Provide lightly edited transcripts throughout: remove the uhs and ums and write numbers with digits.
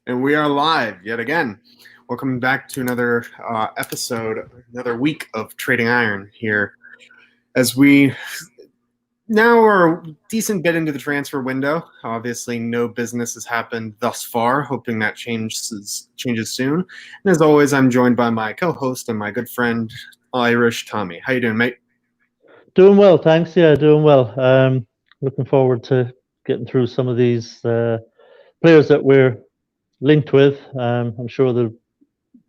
And we are live yet again. Welcome back to another episode, another week of Trading Iron here. As we now are a decent bit into the transfer window. Obviously, no business has happened thus far. Hoping that changes soon. And as always, I'm joined by my co-host and my good friend Irish Tommy. How you doing, mate? Doing well, thanks. Yeah, doing well. Looking forward to getting through some of these players that we're linked with. I'm sure they'll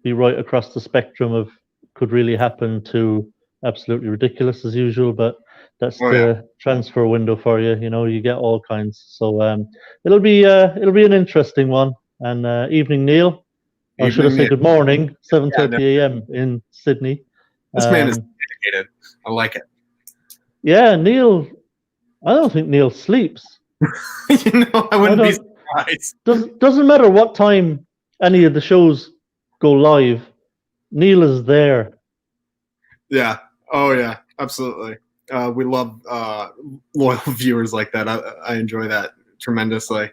be right across the spectrum of could really happen to absolutely ridiculous as usual, but that's Oh yeah, the transfer window for you. You know, you get all kinds. So it'll be an interesting one. And evening, Neil. Or should I evening say meal. good morning? Yeah, no, 7:30 a.m. in Sydney. this man is Um, dedicated. I like it. yeah, Neil. I don't think Neil sleeps. I I wouldn't be don't. surprised. Doesn't matter what time any of the shows go live. Neil is there. Yeah. Oh yeah. Absolutely. We love loyal viewers like that. I enjoy that tremendously.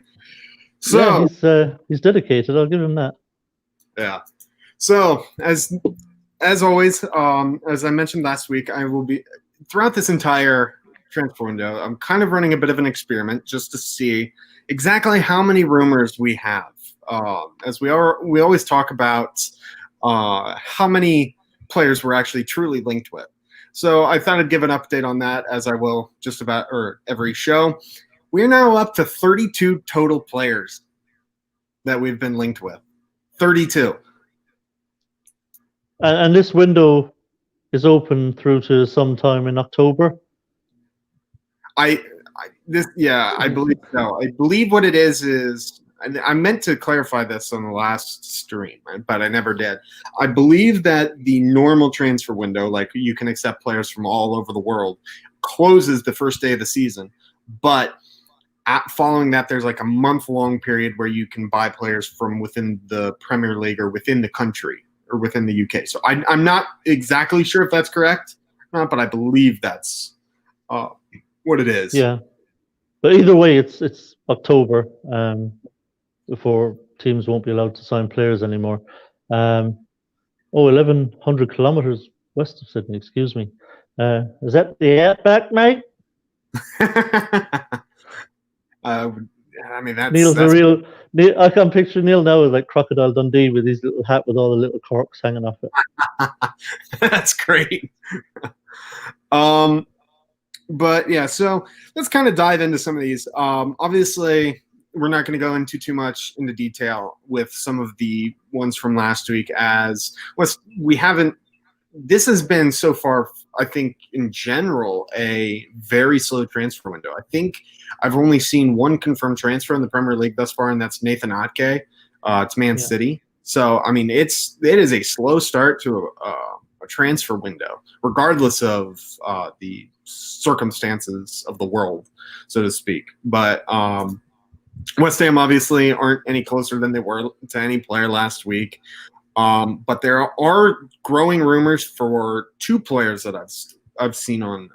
Yeah, So he's dedicated. I'll give him that. yeah. So as always, as I mentioned last week, I will be throughout this entire transfer window. I'm kind of running a bit of an experiment just to see exactly how many rumors we have. As we always talk about how many players we're actually truly linked with. So I thought I'd give an update on that, as I will just about or every show. We're now up to 32 total players that we've been linked with. 32. And this window is open through to sometime in October. I I believe so. I believe what it is I meant to clarify this on the last stream, but I never did. I believe that the normal transfer window, like you can accept players from all over the world, closes the first day of the season. But following that, there's like a month-long period where you can buy players from within the Premier League or within the country or within the UK. So I'm not exactly sure if that's correct, but I believe that's what it is. Yeah, but either way, it's October before teams won't be allowed to sign players anymore. 1,100 kilometers west of Sydney. Excuse me. Is that the outback, mate? I mean, Neil's a that's real. Neil, I can picture Neil now as like Crocodile Dundee with his little hat with all the little corks hanging off it. that's great. Um, but yeah, so let's kind of dive into some of these. Obviously, we're not going to go into too much into detail with some of the ones from last week, as we haven't. This has been so far, I think, in general, a very slow transfer window. I think I've only seen one confirmed transfer in the Premier League thus far, and that's Nathan Atke to Man Yeah. City. So, I mean, it is a slow start to a transfer window, regardless of the circumstances of the world, so to speak. But West Ham obviously aren't any closer than they were to any player last week. But there are growing rumors for two players that I've seen on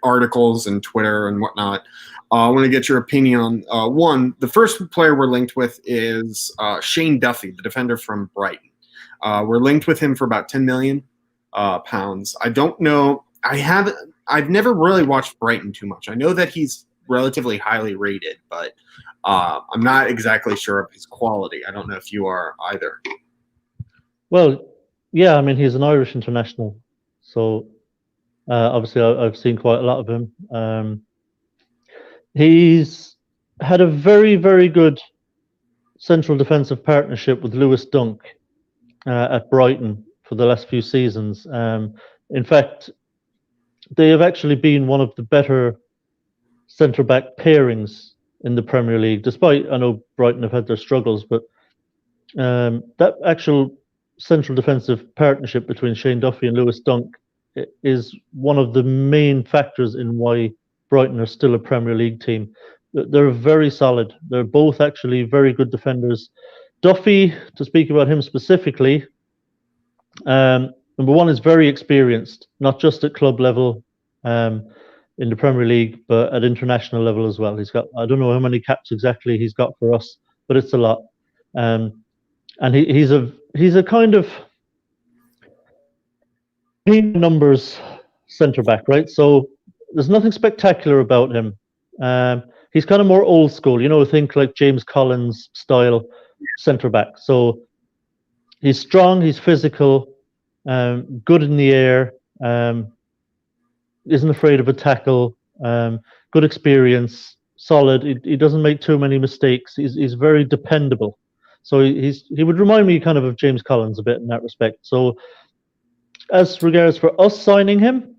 articles and Twitter and whatnot. I want to get your opinion on one. The first player we're linked with is Shane Duffy, the defender from Brighton. We're linked with him for about 10 million pounds. I don't know. I've never really watched Brighton too much. I know that he's relatively highly rated, but I'm not exactly sure of his quality. I don't know if you are either. Well, yeah. I mean, he's an Irish international, so obviously I've seen quite a lot of him. He's had a very, very good central defensive partnership with Lewis Dunk at Brighton for the last few seasons. In fact, they have actually been one of the better centre back pairings in the Premier League, despite I know Brighton have had their struggles, but that actual central defensive partnership between Shane Duffy and Lewis Dunk is one of the main factors in why Brighton are still a Premier League team. They're very solid. They're both actually very good defenders. Duffy, to speak about him specifically, number one is very experienced, not just at club level in the Premier League, but at international level as well. He's got, I don't know how many caps exactly he's got for us, but it's a lot. And he's a kind of numbers centre back, right? So there's nothing spectacular about him. He's kind of more old school, think like James Collins style centre back. So he's strong, he's physical, good in the air, isn't afraid of a tackle, good experience, solid. He doesn't make too many mistakes. He's very dependable. So he would remind me kind of James Collins a bit in that respect. So as regards for us signing him,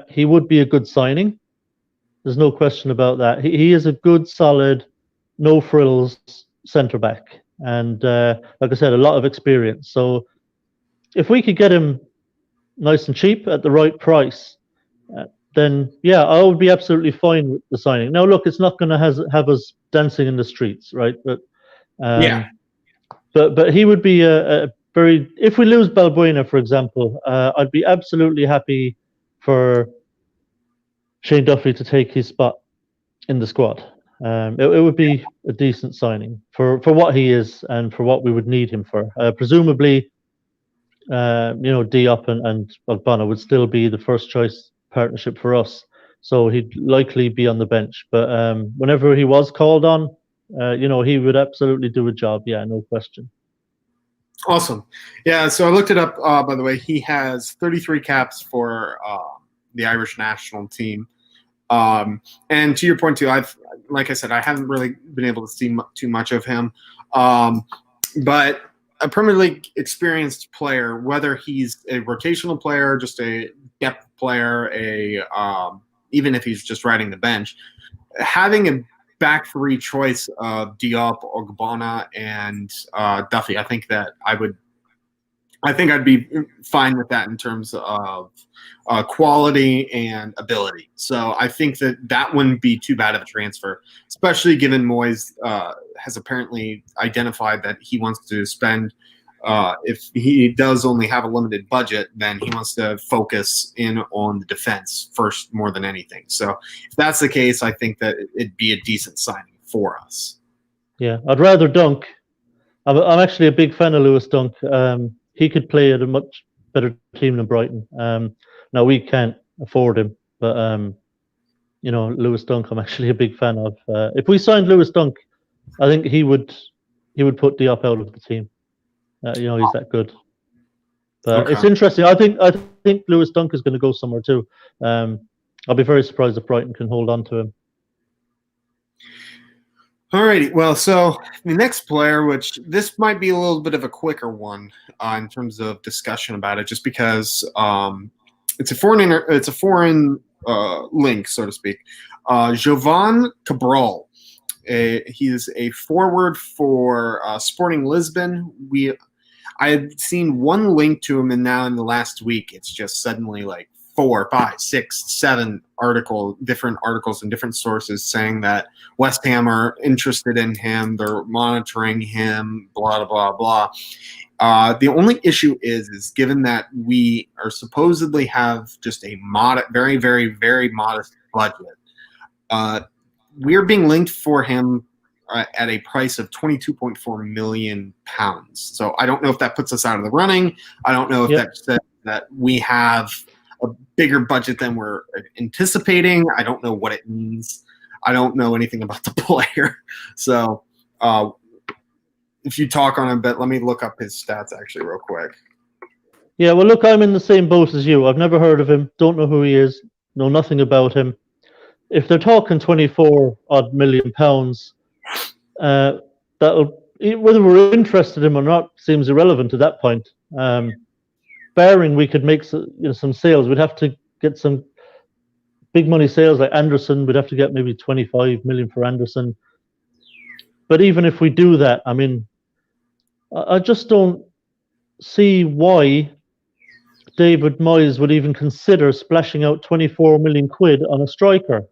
he would be a good signing. There's no question about that. He is a good, solid, no frills centre back, and like I said, a lot of experience. So if we could get him nice and cheap at the right price, then yeah, I would be absolutely fine with the signing. Now, look, it's not going to have us dancing in the streets, right? But but he would be a very. If we lose Balbuena, for example, I'd be absolutely happy for Shane Duffy to take his spot in the squad. It would be a decent signing for what he is and for what we would need him for. Presumably, Diop and Balbuena would still be the first choice partnership for us, so he'd likely be on the bench. But whenever he was called on, he would absolutely do a job. Yeah, no question. Awesome. Yeah, so I looked it up, by the way. He has 33 caps for the Irish national team. And to your point, too, like I said, I haven't really been able to see too much of him. But a Premier League experienced player, whether he's a rotational player, just a depth player, even if he's just riding the bench, having a back three choice of Diop, Ogbonna, and Duffy, I think I'd be fine with that in terms of quality and ability. So I think that wouldn't be too bad of a transfer, especially given Moyes has apparently identified that he wants to spend, if he does only have a limited budget, then he wants to focus in on the defense first more than anything. So if that's the case, I think that it'd be a decent signing for us. Yeah, I'd rather Dunk. I'm actually a big fan of Lewis Dunk. He could play at a much better team than Brighton. Now we can't afford him, but Lewis Dunk, I'm actually a big fan of. If we signed Lewis Dunk, I think he would put Diop out of the team. He's that good. But It's interesting. I think Lewis Dunk is going to go somewhere too. I'll be very surprised if Brighton can hold on to him. All righty. Well, so the next player, which this might be a little bit of a quicker one in terms of discussion about it, just because it's a foreign link, so to speak. Jovan Cabral. He is a forward for Sporting Lisbon. I had seen one link to him, and now in the last week, it's just suddenly like 4, 5, 6, 7 different articles and different sources saying that West Ham are interested in him, they're monitoring him, blah, blah, blah. The only issue is given that we are supposedly have just a very, very, very modest budget, we're being linked for him at a price of £22.4 million. So I don't know if that puts us out of the running. I don't know if that says that we have a bigger budget than we're anticipating. I don't know what it means. I don't know anything about the player. So if you talk on him, but let me look up his stats actually real quick. Yeah, well, look, I'm in the same boat as you. I've never heard of him. Don't know who he is. Know nothing about him. If they're talking 24 odd million pounds, that'll, whether we're interested in him or not, seems irrelevant at that point. Barring we could make some sales, we'd have to get some big money sales like Anderson. We'd have to get maybe 25 million for Anderson. But even if we do that, I mean, I just don't see why David Moyes would even consider splashing out 24 million quid on a striker.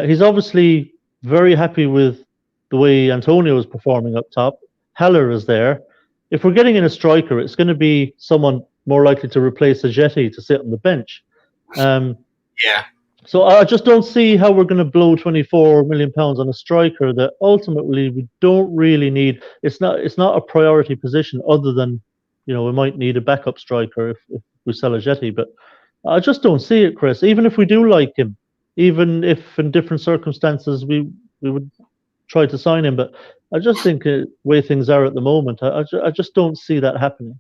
He's obviously very happy with the way Antonio is performing up top. Haller is there. If we're getting in a striker, it's going to be someone more likely to replace Ajeti to sit on the bench. Yeah. So I just don't see how we're going to blow 24 million pounds on a striker that ultimately we don't really need. It's not a priority position other than, we might need a backup striker if we sell a Jetty, but I just don't see it, Chris. Even if we do like him, even if in different circumstances we would try to sign him, but I just think the way things are at the moment, I just don't see that happening.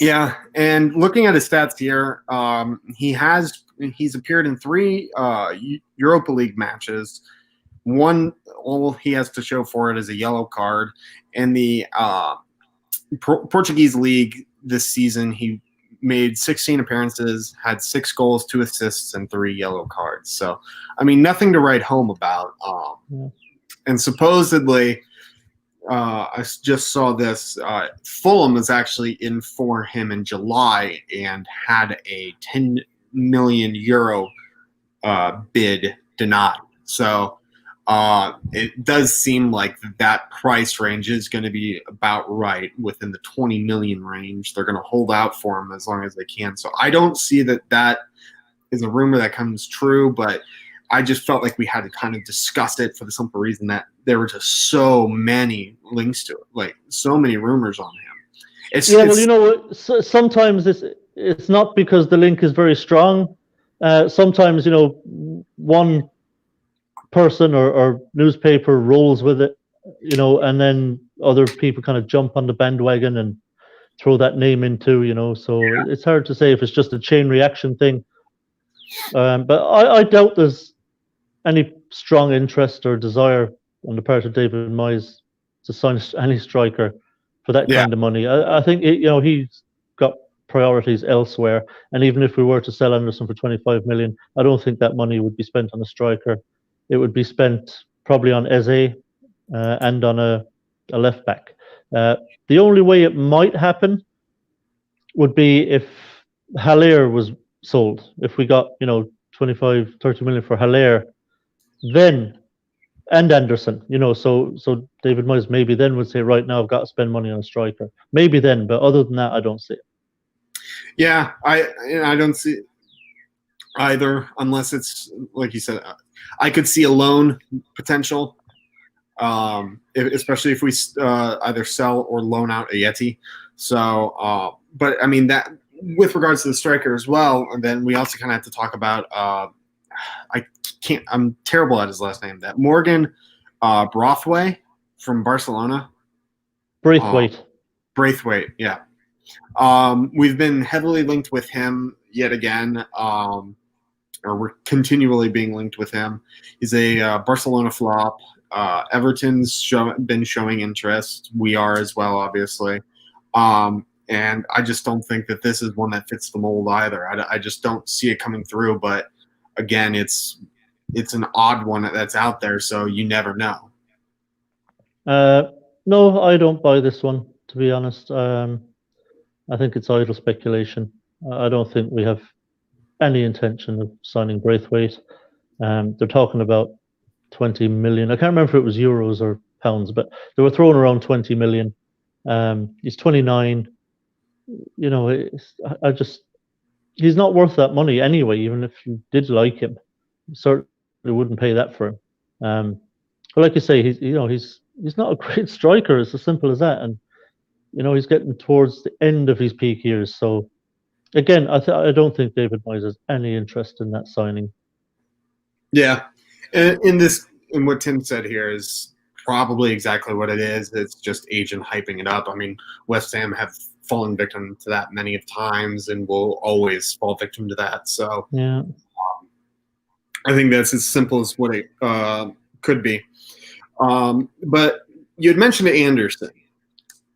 Yeah, and looking at his stats here, he's appeared in 3 Europa League matches. One, all he has to show for it is a yellow card. In the Portuguese league this season, he made 16 appearances, had 6 goals, 2 assists, and 3 yellow cards. So, I mean, nothing to write home about. Yeah. And supposedly, I just saw this. Fulham is actually in for him in July and had a 10 million euro bid denied. So it does seem like that price range is going to be about right within the 20 million range. They're going to hold out for him as long as they can. So I don't see that is a rumor that comes true, but I just felt like we had to kind of discuss it for the simple reason that there were just so many links to it, like so many rumors on him. Well, you know what? Sometimes it's not because the link is very strong. Sometimes, one person or newspaper rolls with it, and then other people kind of jump on the bandwagon and throw that name into, so it's hard to say if it's just a chain reaction thing. But I doubt there's any strong interest or desire on the part of David Moyes to sign any striker for that kind of money. I think he's got priorities elsewhere, and even if we were to sell Anderson for 25 million, I don't think that money would be spent on a striker. It would be spent probably on Eze and on a left back. The only way it might happen would be if Haller was sold. If we got 25, 30 million for Haller, then and Anderson, so David Moyes maybe then would say, right now I've got to spend money on a striker. Maybe then, but other than that, I don't see it. Yeah, I don't see it either, unless it's like you said. I could see a loan potential, especially if we either sell or loan out Ayeti. So, but I mean that with regards to the striker as well, and then we also kind of have to talk about. I'm terrible at his last name. That Morgan Braithwaite from Barcelona. Braithwaite, yeah. We've been heavily linked with him yet again, or we're continually being linked with him. He's a Barcelona flop. Everton's been showing interest. We are as well, obviously. And I just don't think that this is one that fits the mold either. I just don't see it coming through. But again, it's an odd one that's out there, so you never know. No, I don't buy this one, to be honest. I think it's idle speculation. I don't think we have any intention of signing Braithwaite. They're talking about 20 million. I can't remember if it was euros or pounds, but they were throwing around 20 million. He's 29. He's not worth that money anyway, even if you did like him. You certainly wouldn't pay that for him. But like you say, he's not a great striker. It's as simple as that. And he's getting towards the end of his peak years. So again, I don't think David Moyes has any interest in that signing. Yeah, in what Tim said here is probably exactly what it is. It's just agent hyping it up. I mean, West Ham have fallen victim to that many of times and will always fall victim to that. So yeah, I think that's as simple as what it could be. But you had mentioned Anderson,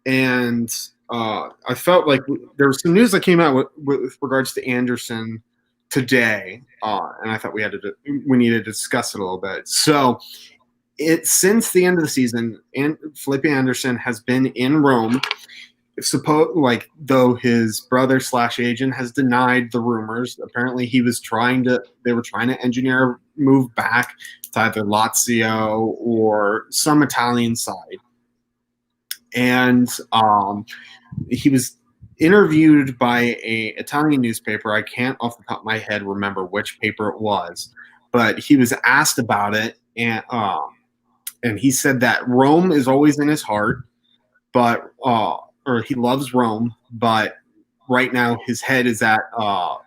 and I felt like there was some news that came out with regards to Anderson today, and I thought we needed to discuss it a little bit. So since the end of the season, Felipe Anderson has been in Rome. Though his brother / agent has denied the rumors. Apparently, they were trying to engineer a move back to either Lazio or some Italian side. And he was interviewed by a Italian newspaper. I can't off the top of my head remember which paper it was, but he was asked about it, and he said that Rome is always in his heart, but or he loves Rome, but right now his head is at the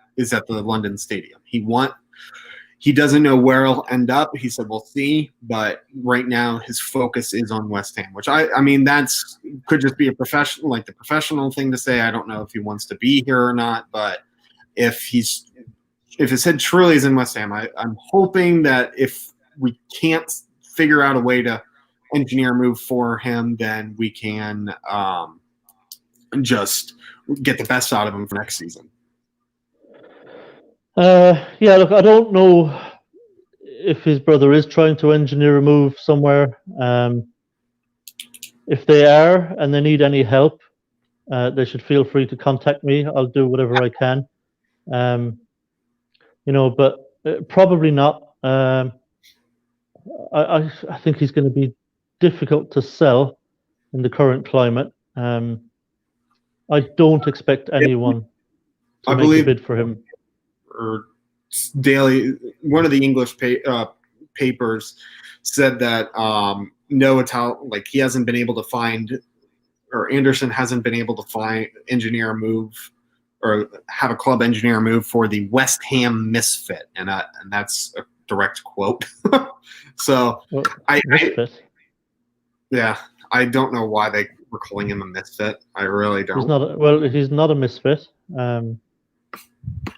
London Stadium. He doesn't know where he'll end up. He said, we'll see. But right now his focus is on West Ham, which I mean, could just be the professional thing to say. I don't know if he wants to be here or not, but if his head truly is in West Ham, I'm hoping that if we can't figure out a way to engineer a move for him, then we can just get the best out of him for next season. Yeah, look, I don't know if his brother is trying to engineer a move somewhere. If they are and they need any help, they should feel free to contact me. I'll do whatever I can. But probably not. I think he's going to be difficult to sell in the current climate. I don't expect anyone to make a bid for him. Or Daily, one of the English papers said that he hasn't been able to find, or Anderson hasn't been able to engineer a move, or have a club engineer a move for the West Ham misfit, and that's a direct quote. So misfit. I don't know why they were calling him a misfit. I really don't. He's not a misfit.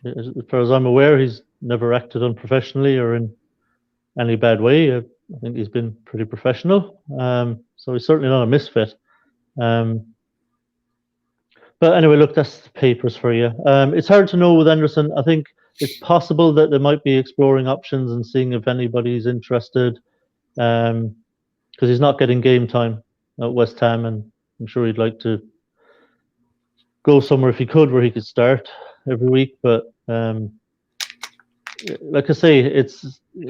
As far as I'm aware, he's never acted unprofessionally or in any bad way. I think he's been pretty professional. So he's certainly not a misfit. But anyway, look, that's the papers for you. It's hard to know with Anderson. I think it's possible that they might be exploring options and seeing if anybody's interested, because he's not getting game time at West Ham, and I'm sure he'd like to go somewhere if he could where he could start every week. But like I say,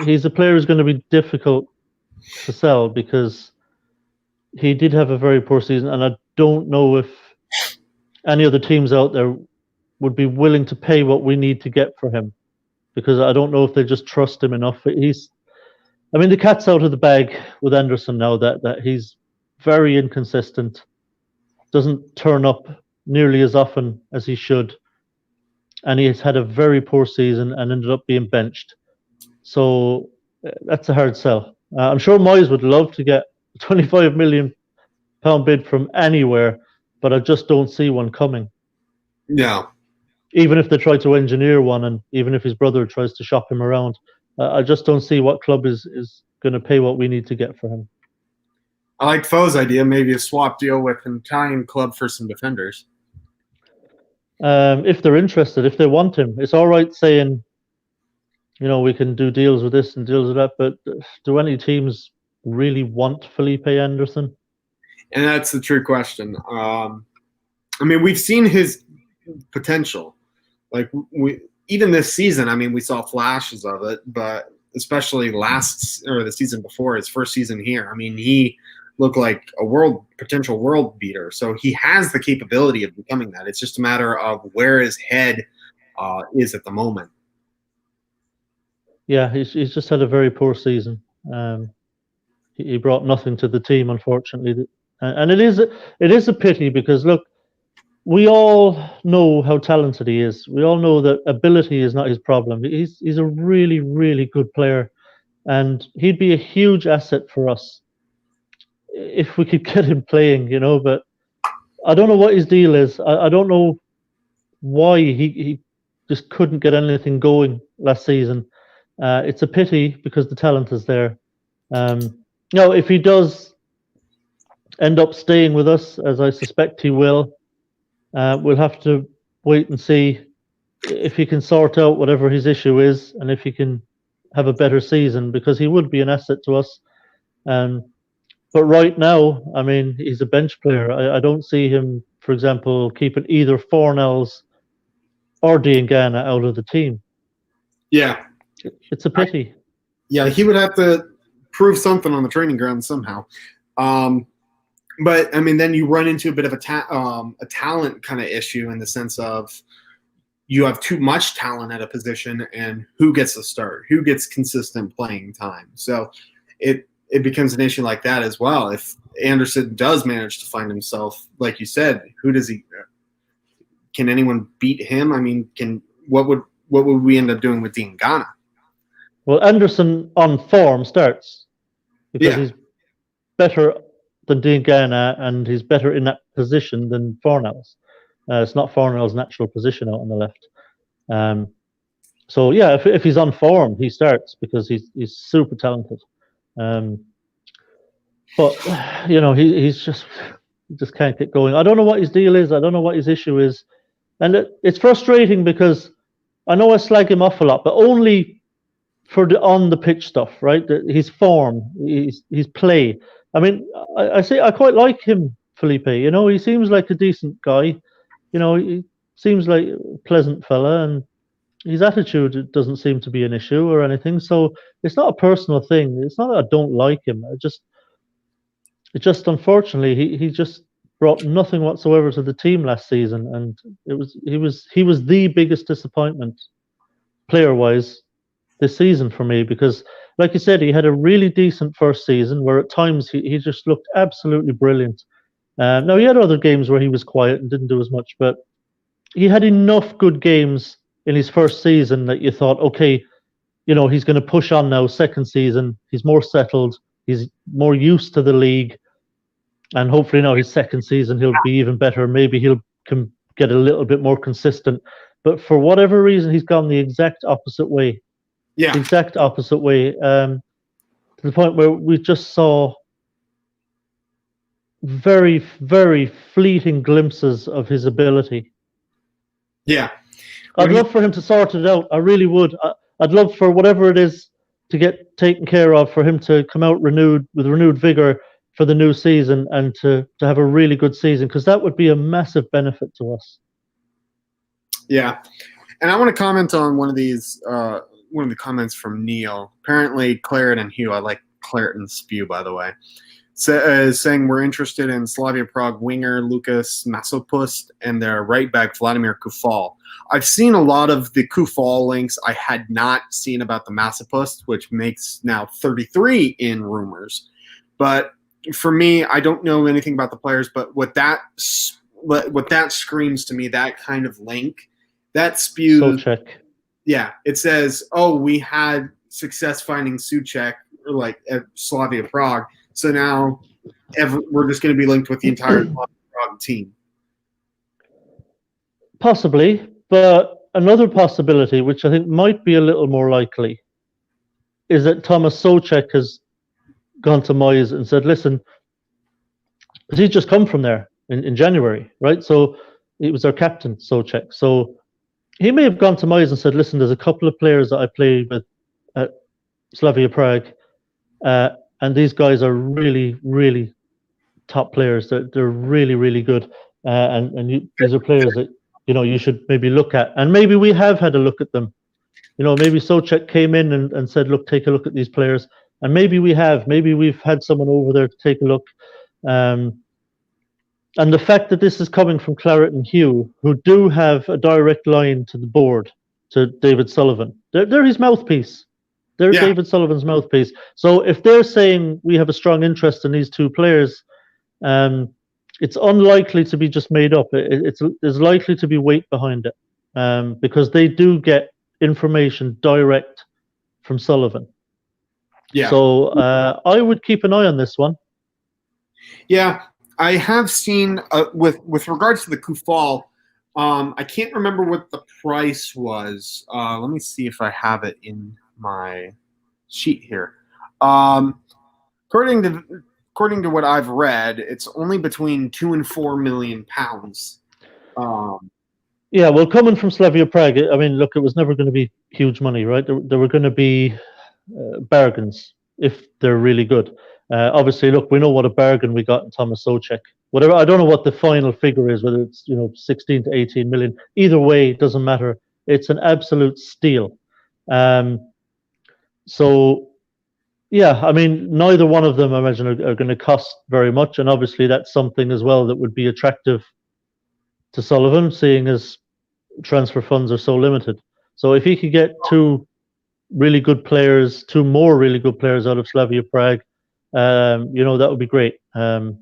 he's a player who's going to be difficult to sell because he did have a very poor season, and I don't know if any other teams out there would be willing to pay what we need to get for him, because I don't know if they just trust him enough. The cat's out of the bag with Anderson now that he's very inconsistent, doesn't turn up nearly as often as he should, and he has had a very poor season and ended up being benched. So that's a hard sell. I'm sure Moyes would love to get a £25 million bid from anywhere, but I just don't see one coming. No. Even if they try to engineer one, and even if his brother tries to shop him around, I just don't see what club is going to pay what we need to get for him. I like Foe's idea, maybe a swap deal with an Italian club for some defenders. If they're interested, if they want him, it's all right saying, we can do deals with this and deals with that, but do any teams really want Felipe Anderson? And that's the true question. We've seen his potential. Like even this season, we saw flashes of it, but especially the season before, his first season here, he looked like a potential world beater. So he has the capability of becoming that. It's just a matter of where his head is at the moment. Yeah, he's just had a very poor season. He brought nothing to the team, unfortunately, and it is a pity because look, we all know how talented he is. We all know that ability is not his problem. He's a really, really good player, and he'd be a huge asset for us if we could get him playing, but I don't know what his deal is. I don't know why he just couldn't get anything going last season. It's a pity because the talent is there. Now, if he does end up staying with us, as I suspect he will, we'll have to wait and see if he can sort out whatever his issue is and if he can have a better season, because he would be an asset to us. But right now, he's a bench player. I don't see him, for example, keeping either Fornells or Diangana out of the team. Yeah. It's a pity. He would have to prove something on the training ground somehow. But I mean, then you run into a bit of a talent kind of issue in the sense of you have too much talent at a position, and who gets the start, who gets consistent playing time. So it becomes an issue like that as well. If Anderson does manage to find himself, like you said, who does he? Can anyone beat him? I mean, what would we end up doing with Diangana? Well, Anderson on form starts because he's better than Diangana, and he's better in that position than Fornals. It's not Fornals' natural position out on the left. So yeah, if he's on form, he starts because he's super talented. But you know, he just can't get going. I don't know what his deal is. I don't know what his issue is, and it's frustrating because I know I slag him off a lot, but only for the on the pitch stuff, right? His form, his play. I mean, I say I quite like him, Felipe. You know, he seems like a decent guy. You know, he seems like a pleasant fella, and his attitude doesn't seem to be an issue or anything. So it's not a personal thing. It's not that I don't like him. It just unfortunately he just brought nothing whatsoever to the team last season, and he was the biggest disappointment player wise this season for me, because like you said, he had a really decent first season where at times he just looked absolutely brilliant. Now he had other games where he was quiet and didn't do as much, but he had enough good games in his first season that you thought, okay, you know, he's going to push on now. Second season, he's more settled, he's more used to the league, and hopefully now his second season he'll be even better. Maybe he'll get a little bit more consistent. But for whatever reason, he's gone the exact opposite way. Yeah, the exact opposite way, to the point where we just saw very, very fleeting glimpses of his ability. Yeah. I'd love for him to sort it out. I really would. I'd love for whatever it is to get taken care of, for him to come out renewed with renewed vigor for the new season, and to have a really good season, because that would be a massive benefit to us. Yeah. And I want to comment on one of the comments from Neil. Apparently, Claret and Hugh, I like Claret and Spew, by the way, saying we're interested in Slavia Prague winger Lucas Masopust and their right back Vladimir Kufal. I've seen a lot of the Kufal links. I had not seen about the Masopust, which makes now 33 in rumors. But for me, I don't know anything about the players, but what that screams to me, that kind of link, that spews. Souček. Yeah, it says, oh, we had success finding Souček like at Slavia Prague, so now we're just going to be linked with the entire Slavia Prague team. Possibly, but another possibility, which I think might be a little more likely, is that Thomas Souček has gone to Moyes and said, listen, because he's just come from there in January, right? So he was our captain, Souček. So he may have gone to Moyes and said, listen, there's a couple of players that I played with at Slavia Prague, and these guys are really, really top players. They're really, really good. These are players that, you know, you should maybe look at. And maybe we have had a look at them. You know, maybe Souček came in and said, look, take a look at these players. And maybe we have. Maybe we've had someone over there to take a look. And the fact that this is coming from Claret and Hugh, who do have a direct line to the board, to David Sullivan. They're his mouthpiece. They're David Sullivan's mouthpiece. So if they're saying we have a strong interest in these two players, it's unlikely to be just made up. There's likely to be weight behind it, because they do get information direct from Sullivan. Yeah. So I would keep an eye on this one. Yeah. I have seen with regards to the Kufal, I can't remember what the price was. Let me see if I have it in my sheet here. According to what I've read, it's only between £2 and £4 million. Yeah, well, coming from Slavia Prague, I mean, look, it was never going to be huge money, right? There were going to be bargains if they're really good. Obviously, look, we know what a bargain we got in Thomas Souček. Whatever, I don't know what the final figure is, whether it's 16 to 18 million. Either way, it doesn't matter. It's an absolute steal. So Yeah, I mean, neither one of them, I imagine, are going to cost very much, and obviously that's something as well that would be attractive to Sullivan, seeing as transfer funds are so limited. So if he could get two more really good players out of Slavia Prague, that would be great. And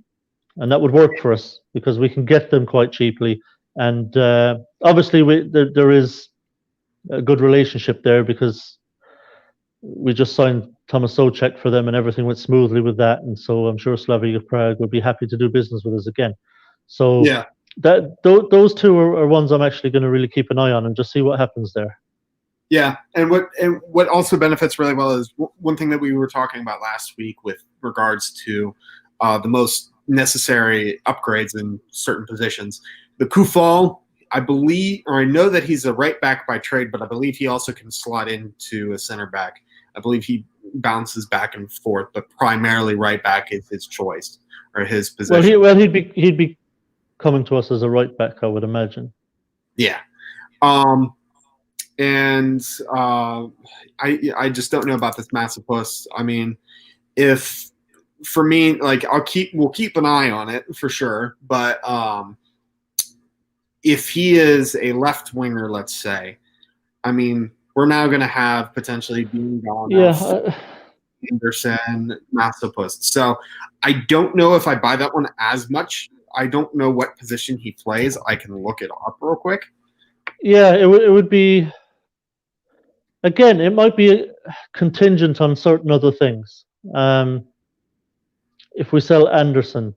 that would work for us because we can get them quite cheaply. And obviously, there is a good relationship there because we just signed Thomas Socek for them and everything went smoothly with that. And so I'm sure Slavia Prague would be happy to do business with us again. So Yeah. Those two are ones I'm actually going to really keep an eye on and just see what happens there. Yeah, and what also benefits really well is one thing that we were talking about last week with regards to the most necessary upgrades in certain positions. The Kufal, I believe, or I know that he's a right back by trade, but I believe he also can slot into a center back. I believe he bounces back and forth, but primarily right back is his choice or his position. He'd be coming to us as a right back, I would imagine. Yeah. And I just don't know about this Massapus. I mean, if for me, like we'll keep an eye on it for sure. But if he is a left winger, let's say, I mean, we're now going to have potentially Diangana, Anderson, Massapus. So I don't know if I buy that one as much. I don't know what position he plays. I can look it up real quick. Yeah, it would be. Again, it might be contingent on certain other things. If we sell Anderson,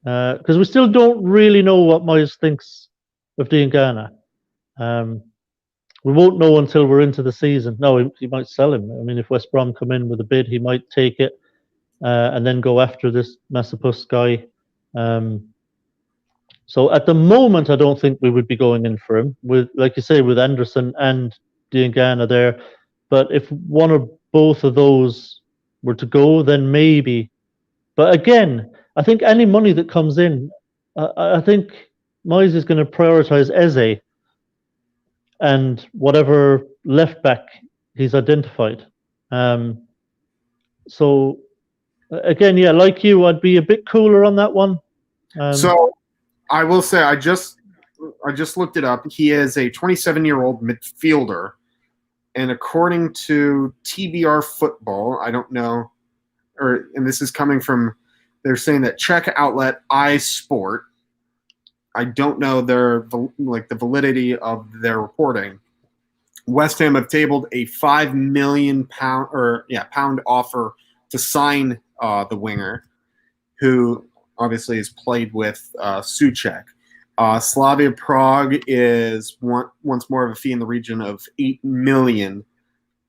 because we still don't really know what Moyes thinks of Diangana. We won't know until we're into the season. No, he might sell him. I mean, if West Brom come in with a bid, he might take it and then go after this Massapus guy. So at the moment, I don't think we would be going in for him. With, like you say, with Anderson and Diangana there. But if one or both of those were to go, then maybe. But again, I think any money that comes in, I think Moyes is going to prioritise Eze and whatever left back he's identified. So again, yeah, like you, I'd be a bit cooler on that one. So I will say, I just looked it up. He is a 27-year-old midfielder. And according to TBR Football, I don't know, and this is coming from, they're saying that Czech outlet iSport. I don't know the validity of their reporting. West Ham have tabled a £5 million pound offer to sign the winger, who obviously has played with Souček. Slavia Prague is once more of a fee in the region of $8 million.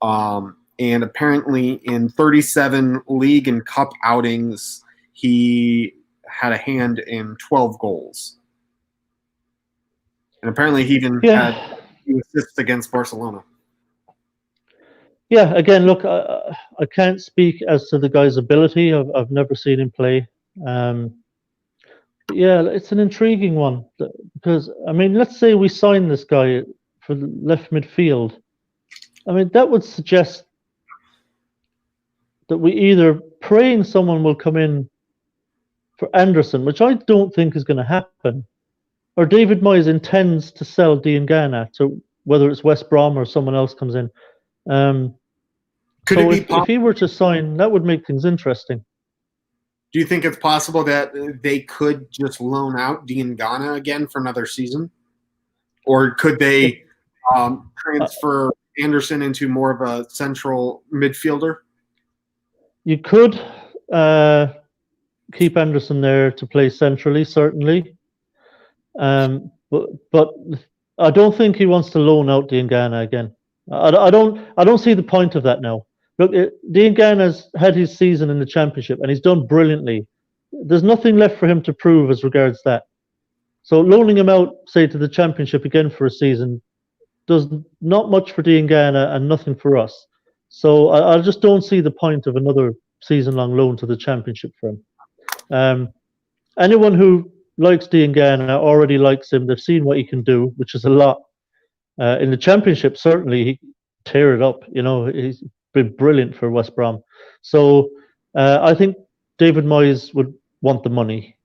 And apparently in 37 league and cup outings, he had a hand in 12 goals. And apparently he even had assists against Barcelona. Yeah, again, look, I can't speak as to the guy's ability. I've never seen him play. Yeah, it's an intriguing one because, I mean, let's say we sign this guy for the left midfield. I mean, that would suggest that we either praying someone will come in for Anderson, which I don't think is going to happen, or David Moyes intends to sell Diangana to whether it's West Brom or someone else comes in. If he were to sign, that would make things interesting. Do you think it's possible that they could just loan out Diangana again for another season? Or could they transfer Anderson into more of a central midfielder? You could keep Anderson there to play centrally, certainly. But I don't think he wants to loan out Diangana again. I don't see the point of that now. Look, Diangana's had his season in the Championship and he's done brilliantly. There's nothing left for him to prove as regards that. So loaning him out, say, to the Championship again for a season does not much for Diangana and nothing for us. So I just don't see the point of another season-long loan to the Championship for him. Anyone who likes Diangana already likes him. They've seen what he can do, which is a lot. In the Championship, certainly, he tear it up. You know, been brilliant for West Brom. So I think David Moyes would want the money.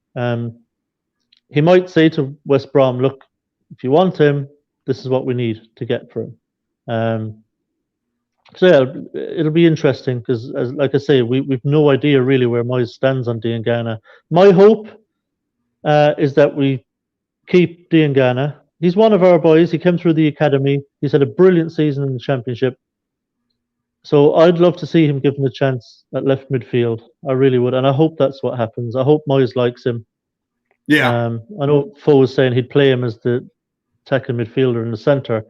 He might say to West Brom, look, if you want him, this is what we need to get for him. So yeah, it'll be interesting because, like I say, we've no idea really where Moyes stands on Diangana. My hope is that we keep Diangana. He's one of our boys. He came through the academy. He's had a brilliant season in the Championship. So I'd love to see him given a chance at left midfield. I really would, and I hope that's what happens. I hope Moyes likes him. Yeah. I know Fo was saying he'd play him as the attacking midfielder in the centre.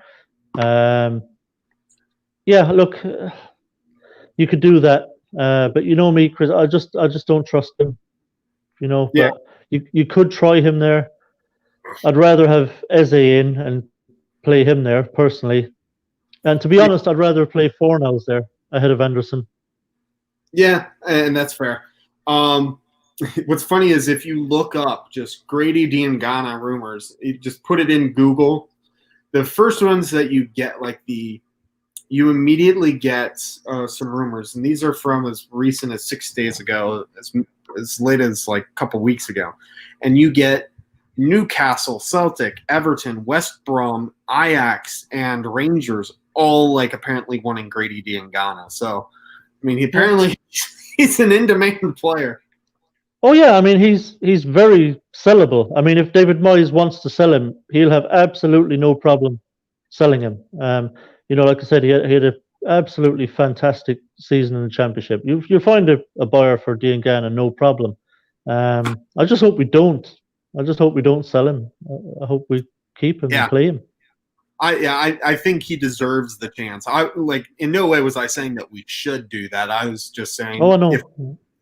Yeah, look, you could do that, but you know me, Chris. I just don't trust him. You know, Yeah. But you could try him there. I'd rather have Eze in and play him there personally. And to be honest, I'd rather play Fornals there ahead of Anderson. Yeah, and that's fair. What's funny is if you look up just Grady Diangana rumors, you just put it in Google, the first ones that you get, you immediately get some rumors, and these are from as recent as 6 days ago, as late as like a couple weeks ago, and you get Newcastle, Celtic, Everton, West Brom, Ajax, and Rangers all apparently wanting Grady Diangana. So, I mean, he's an in-demand player. Oh yeah, I mean he's very sellable. I mean, if David Moyes wants to sell him, he'll have absolutely no problem selling him. You know, like I said, he had an absolutely fantastic season in the Championship. You'll find a buyer for Diangana, no problem. I just hope we don't. I just hope we don't sell him. I hope we keep him and play him. I think he deserves the chance. In no way was I saying that we should do that. I was just saying, oh no,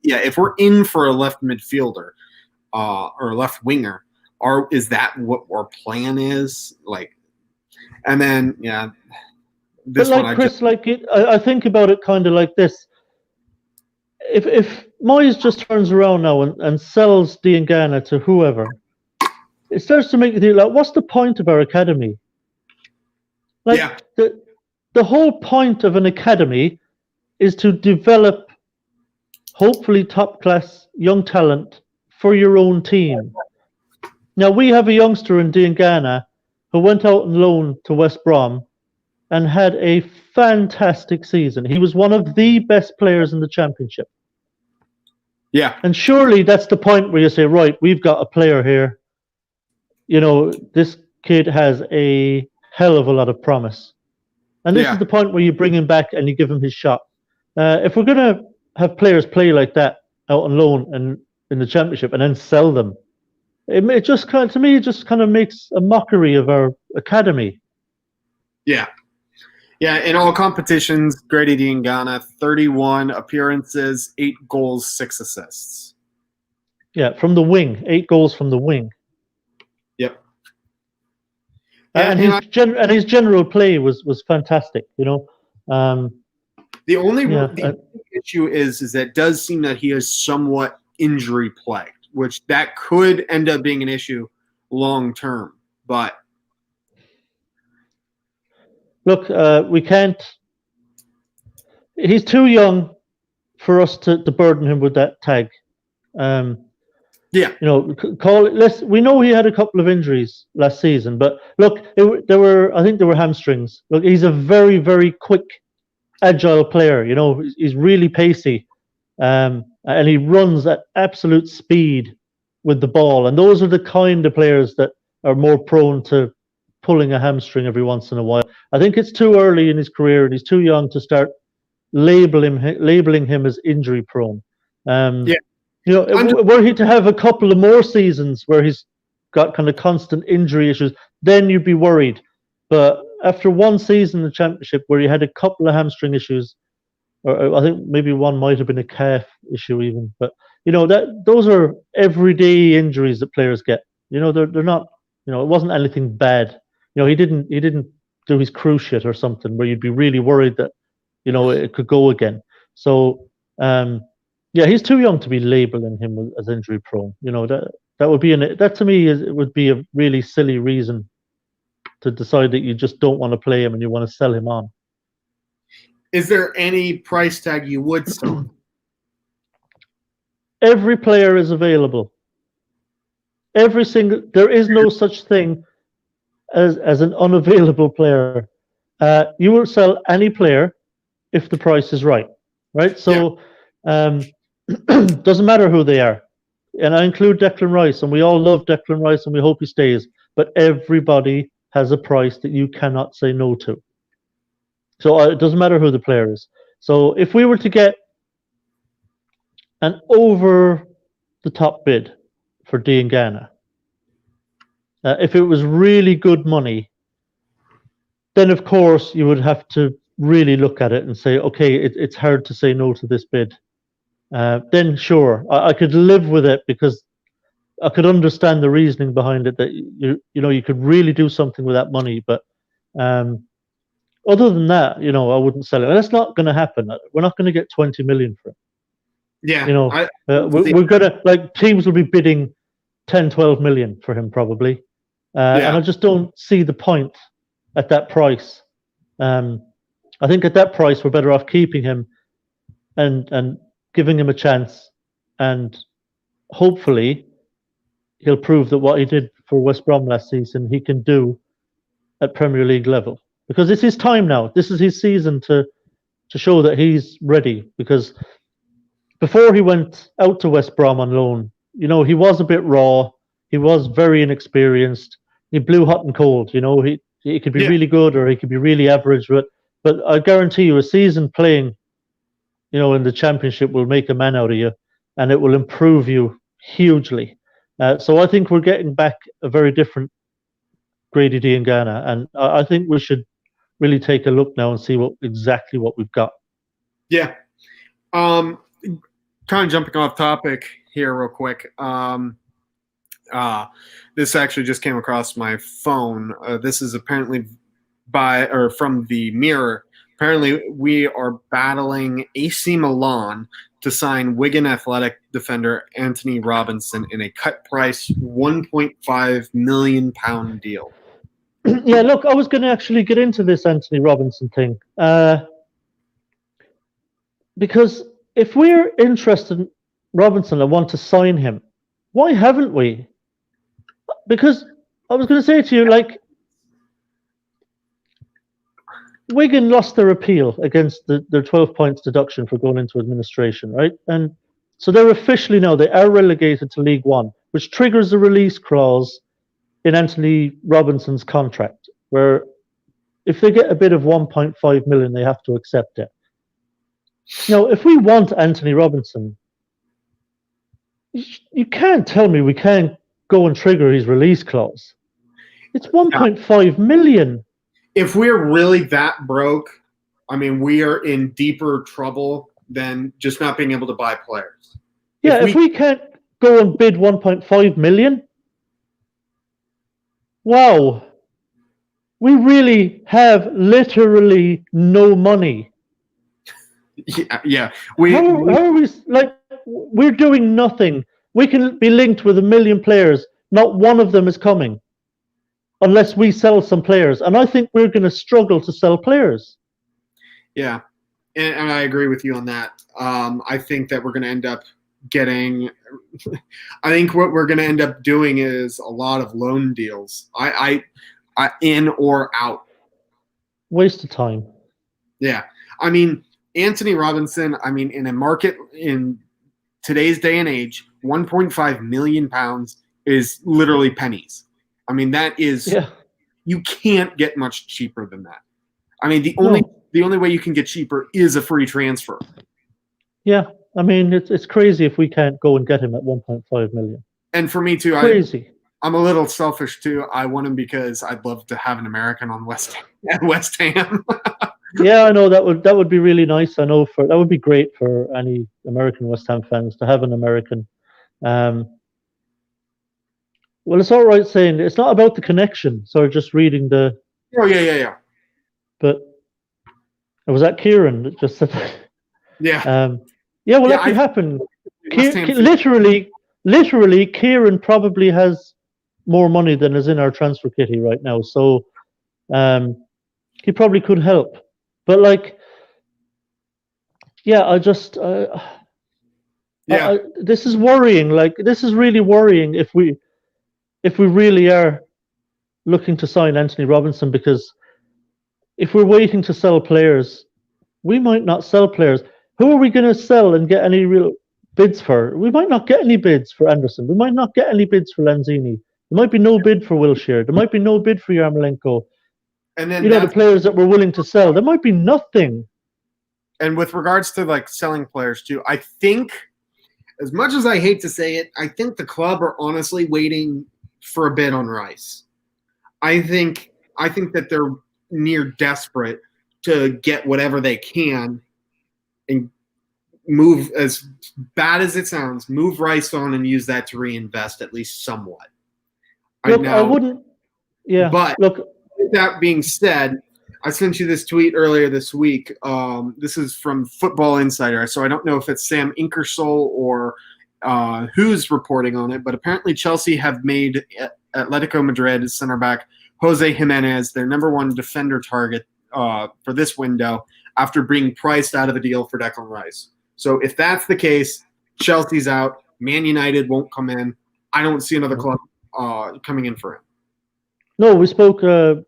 if we're in for a left midfielder or a left winger, is that what our plan is? And then this but one, Chris, I think about it kind of like this. If Moyes just turns around now and sells Diangana to whoever, it starts to make you think, what's the point of our academy? The whole point of an academy is to develop hopefully top-class young talent for your own team. Now, we have a youngster in Diangana who went out on loan to West Brom and had a fantastic season. He was one of the best players in the Championship. Yeah. And surely that's the point where you say, right, we've got a player here. You know, this kid has a hell of a lot of promise. And this is the point where you bring him back and you give him his shot. If we're going to have players play like that out on loan and in the Championship and then sell them, it just kind of makes a mockery of our academy. Yeah. Yeah, in all competitions, Grady Diangana, 31 appearances, 8 goals, 6 assists. Yeah, from the wing, 8 goals from the wing. Yep. And his general play was fantastic, you know. The only issue is that it does seem that he is somewhat injury plagued, which that could end up being an issue long term. But look, we can't. He's too young for us to burden him with that tag. You know, we know he had a couple of injuries last season, but look, I think there were hamstrings. Look, he's a very, very quick, agile player. You know, he's really pacey, and he runs at absolute speed with the ball. And those are the kind of players that are more prone to pulling a hamstring every once in a while. I think it's too early in his career, and he's too young to start labeling him as injury prone. You know, were he to have a couple of more seasons where he's got kind of constant injury issues, then you'd be worried. But after one season in the Championship where he had a couple of hamstring issues, or I think maybe one might have been a calf issue even, but you know those are everyday injuries that players get. You know, they're not. You know, it wasn't anything bad. You know, he didn't do his cruciate or something where you'd be really worried that, you know, it could go again. So. Yeah, he's too young to be labeling him as injury prone. You know, that would be that to me it would be a really silly reason to decide that you just don't want to play him and you want to sell him on. Is there any price tag you would sell? Every player is available. There is no such thing as an unavailable player. You will sell any player if the price is right? So, doesn't matter who they are. And I include Declan Rice, and we all love Declan Rice, and we hope he stays. But everybody has a price that you cannot say no to. So it doesn't matter who the player is. So if we were to get an over-the-top bid for Diangana, if it was really good money, then of course you would have to really look at it and say, okay, it's hard to say no to this bid. Then sure, I could live with it because I could understand the reasoning behind it, that you could really do something with that money. But other than that, I wouldn't sell it. And that's not going to happen. We're not going to get 20 million for it. Yeah, we're gonna, like, teams will be bidding 10, 12 million for him probably, and I just don't see the point at that price. I think at that price we're better off keeping him and giving him a chance, and hopefully he'll prove that what he did for West Brom last season he can do at Premier League level, because it's his time now. This is his season to show that he's ready, because before he went out to West Brom on loan, he was a bit raw. He was very inexperienced. He blew hot and cold. He could be really good or he could be really average. But I guarantee you, a season playing, in the Championship will make a man out of you, and it will improve you hugely. So I think we're getting back a very different Grady Diangana, and I think we should really take a look now and see exactly what we've got. Yeah. Kind of jumping off topic here real quick. This actually just came across my phone. This is apparently from the Mirror. Apparently, we are battling AC Milan to sign Wigan Athletic defender Anthony Robinson in a cut price £1.5 million deal. Yeah, look, I was going to actually get into this Anthony Robinson thing, because if we're interested in Robinson and want to sign him, why haven't we? Because I was going to say to you, like, Wigan lost their appeal against their 12 points deduction for going into administration, right? And so they're officially now, they are relegated to League One, which triggers a release clause in Anthony Robinson's contract, where if they get a bid of 1.5 million, they have to accept it. Now, if we want Anthony Robinson, you can't tell me we can't go and trigger his release clause. It's 1.5 million. If we're really that broke, I mean, we are in deeper trouble than just not being able to buy players. Yeah, if we can't go and bid 1.5 million, wow, we really have literally no money. Yeah. How are we, like, we're doing nothing. We can be linked with 1 million players. Not one of them is coming unless we sell some players. And I think we're going to struggle to sell players. Yeah, and I agree with you on that. I think that we're going to end up getting – I think what we're going to end up doing is a lot of loan deals. I in or out. Waste of time. Yeah. I mean – Anthony Robinson, I mean, in a market in today's day and age, £1.5 million is literally pennies. I mean, that is you can't get much cheaper than that. I mean, the only way you can get cheaper is a free transfer. Yeah, I mean, it's crazy if we can't go and get him at 1.5 million. And for me too, crazy. I'm a little selfish too. I want him because I'd love to have an American on West Ham. Yeah, I know that would be really nice. I know that would be great for any American West Ham fans to have an American. Well, it's all right saying it's not about the connection. So just reading the. Oh yeah. But was that Kieran that just said that? Yeah. Yeah. Well, that could happen. Literally, Kieran probably has more money than is in our transfer kitty right now. So, he probably could help. But, like, Yeah, I just Yeah, this is worrying. Like this is really worrying if we really are looking to sign Anthony Robinson, because if we're waiting to sell players, we might not sell players. Who are we going to sell and get any real bids for? We might not get any bids for Anderson. We might not get any bids for Lanzini. There might be no bid for Wilshere. There might be no bid for Yarmolenko. and then You know, the that's players that we're willing to sell. There might be nothing. and with regards to like selling players too, I think, as much as I hate to say it, I think the club are honestly waiting for a bid on Rice. I think that they're near desperate to get whatever they can and move, as bad as it sounds, move Rice on and use that to reinvest at least somewhat. Look, I wouldn't. Yeah. But look, with that being said, I sent you this tweet earlier this week. This is from Football Insider, so I don't know if it's Sam Inkersole or who's reporting on it, but apparently Chelsea have made Atletico Madrid center back Jose Jimenez their number one defender target for this window after being priced out of a deal for Declan Rice. So if that's the case, Chelsea's out. Man United won't come in. I don't see another club coming in for him. no, we spoke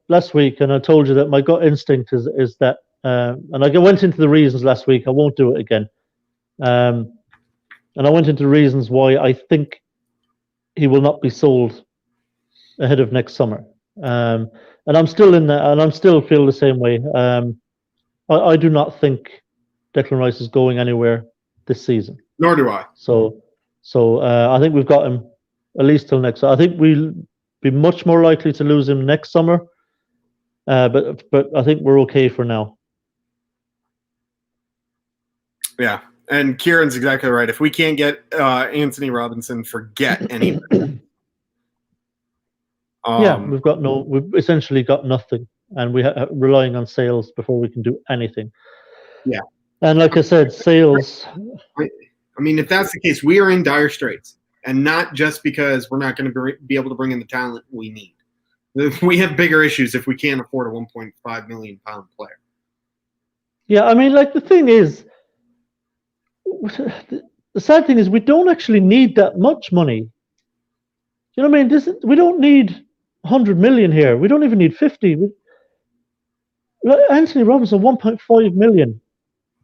last week, and I told you that my gut instinct is that, and I went into the reasons last week. I won't do it again. And I went into reasons why I think he will not be sold ahead of next summer. And I'm still in that, and I'm still feel the same way. I do not think Declan Rice is going anywhere this season. Nor do I. So I think we've got him at least till next. I think we'll be much more likely to lose him next summer. But I think we're okay for now. Yeah, and Kieran's exactly right. If we can't get Anthony Robinson, forget anything. We've essentially got nothing, and we're relying on sales before we can do anything. Yeah. And like I said, sales. I mean, if that's the case, we are in dire straits, and not just because we're not going to be able to bring in the talent we need. We have bigger issues if we can't afford a £1.5 million player. Yeah, I mean, like the thing is, the sad thing is we don't actually need that much money. You know what I mean? We don't need 100 million here. We don't even need 50. Anthony Robinson, 1.5 million.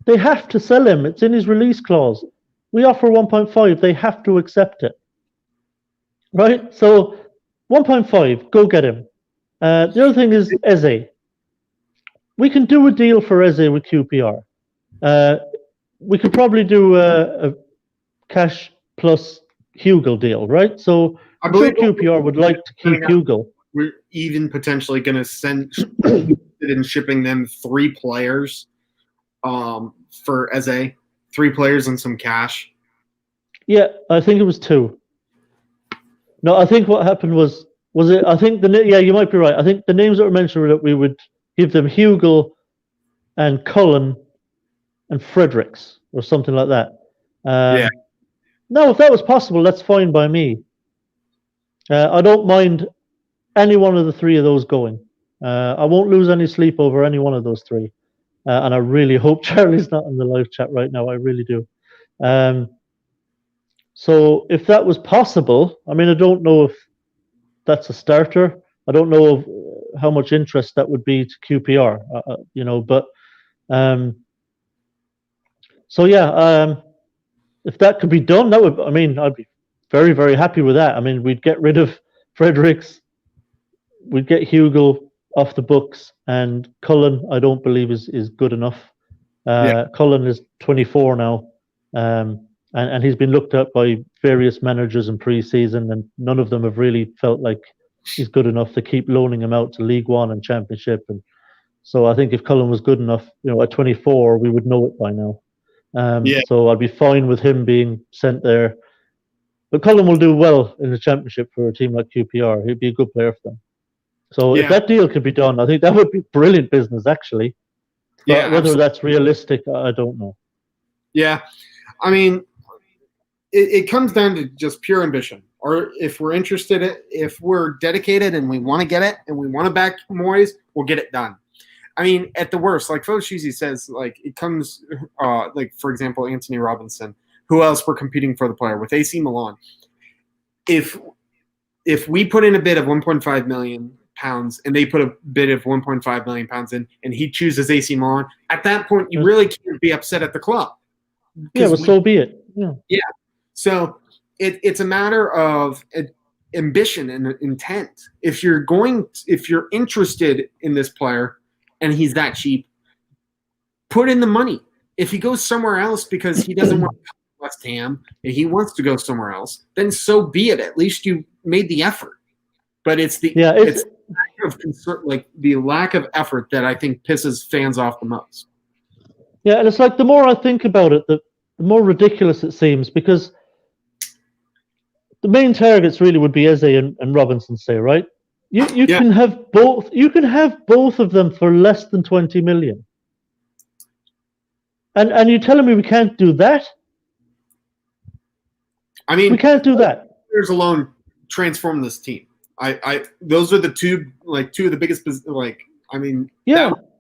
They have to sell him. It's in his release clause. We offer 1.5. They have to accept it. Right? So 1.5, go get him. The other thing is Eze. We can do a deal for Eze with QPR. We could probably do a cash plus Hugo deal, right? So I believe QPR would like to keep Hugo. We're even potentially going to send in shipping them 3 players for Eze, 3 players and some cash. Yeah, I think it was 2. No, I think what happened was it? I think you might be right. I think the names that were mentioned were that we would give them Hugo and Cullen and Fredericks or something like that. Yeah. No, if that was possible, that's fine by me. I don't mind any one of the 3 of those going. I won't lose any sleep over any one of those 3. And I really hope Charlie's not in the live chat right now. I really do. So if that was possible, I mean, I don't know if that's a starter. I don't know how much interest that would be to QPR, but so yeah, if that could be done, I'd be very, very happy with that. I mean, we'd get rid of Fredericks, we'd get Hugo off the books, and Cullen, I don't believe is good enough. Cullen is 24 now, and he's been looked at by various managers in pre-season, and none of them have really felt like he's good enough to keep loaning him out to League One and Championship. And so I think if Cullen was good enough, at 24, we would know it by now. So I'd be fine with him being sent there. But Cullen will do well in the Championship for a team like QPR. He'd be a good player for them. So if that deal could be done, I think that would be brilliant business, actually. But whether that's realistic, I don't know. Yeah. I mean, it comes down to just pure ambition. Or if we're interested, if we're dedicated and we want to get it and we want to back Moyes, we'll get it done. I mean, at the worst, like Foshizi says, like it comes, like for example, Anthony Robinson. Who else were competing for the player with AC Milan? If we put in a bid of 1.5 million pounds and they put a bid of 1.5 million pounds in, and he chooses AC Milan, at that point you really can't be upset at the club. Yeah, well, so be it. Yeah. Yeah. So it's a matter of ambition and intent. If you're interested in this player and he's that cheap, put in the money. If he goes somewhere else because he doesn't want to West Ham and he wants to go somewhere else, then so be it. At least you made the effort. But it's the lack of effort that I think pisses fans off the most. Yeah, and it's like the more I think about it, the more ridiculous it seems, because the main targets really would be Eze and Robinson, say, right? You can have both. You can have both of them for less than 20 million. And you're telling me we can't do that? I mean, we can't do that. Players alone transform this team. Those are the two of the biggest.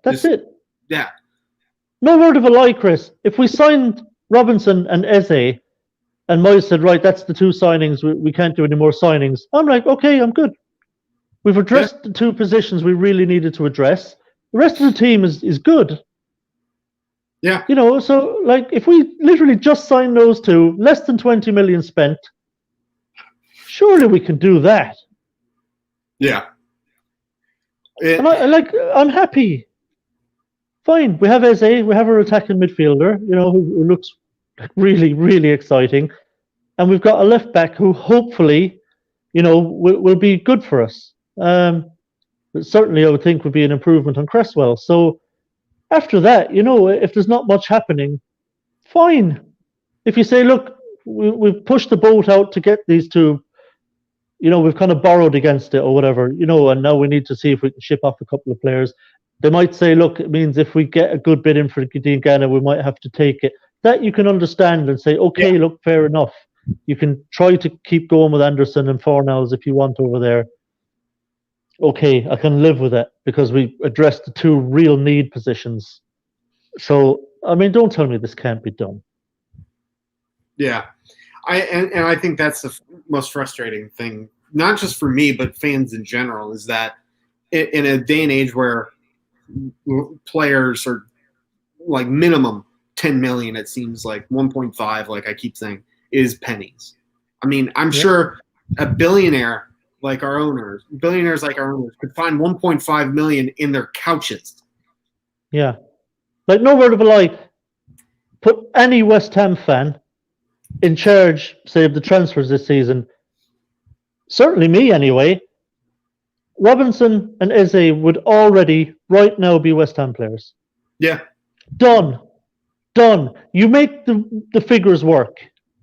That's it. Yeah. No word of a lie, Chris. If we signed Robinson and Eze, and Moyes said, right, that's the two signings, we can't do any more signings, I'm like, okay, I'm good. We've addressed the two positions we really needed to address. The rest of the team is good. Yeah. So like if we literally just sign those two, less than 20 million spent, surely we can do that. Yeah. And I'm happy. Fine. We have Eze, we have our attacking midfielder, who looks really, really exciting. And we've got a left back who hopefully, will be good for us. But certainly I would think would be an improvement on Cresswell. So after that, if there's not much happening, fine. If you say, look, we've pushed the boat out to get these two, we've kind of borrowed against it or whatever, and now we need to see if we can ship off a couple of players. They might say, look, it means if we get a good bid in for Diangana, we might have to take it. That you can understand and say, okay, look, fair enough. You can try to keep going with Anderson and Fornals if you want over there. Okay, I can live with it because we addressed the two real need positions. So, I mean, don't tell me this can't be done. Yeah. I think that's the most frustrating thing, not just for me, but fans in general, is that in a day and age where players are like minimum 10 million, it seems like 1.5, like I keep saying, is pennies. I mean, I'm sure a billionaires like our owners could find 1.5 million in their couches. Yeah. Like, no word of a lie. Put any West Ham fan in charge, say, of the transfers this season, certainly me anyway, Robinson and Eze would already, right now, be West Ham players. Yeah. Done. You make the figures work.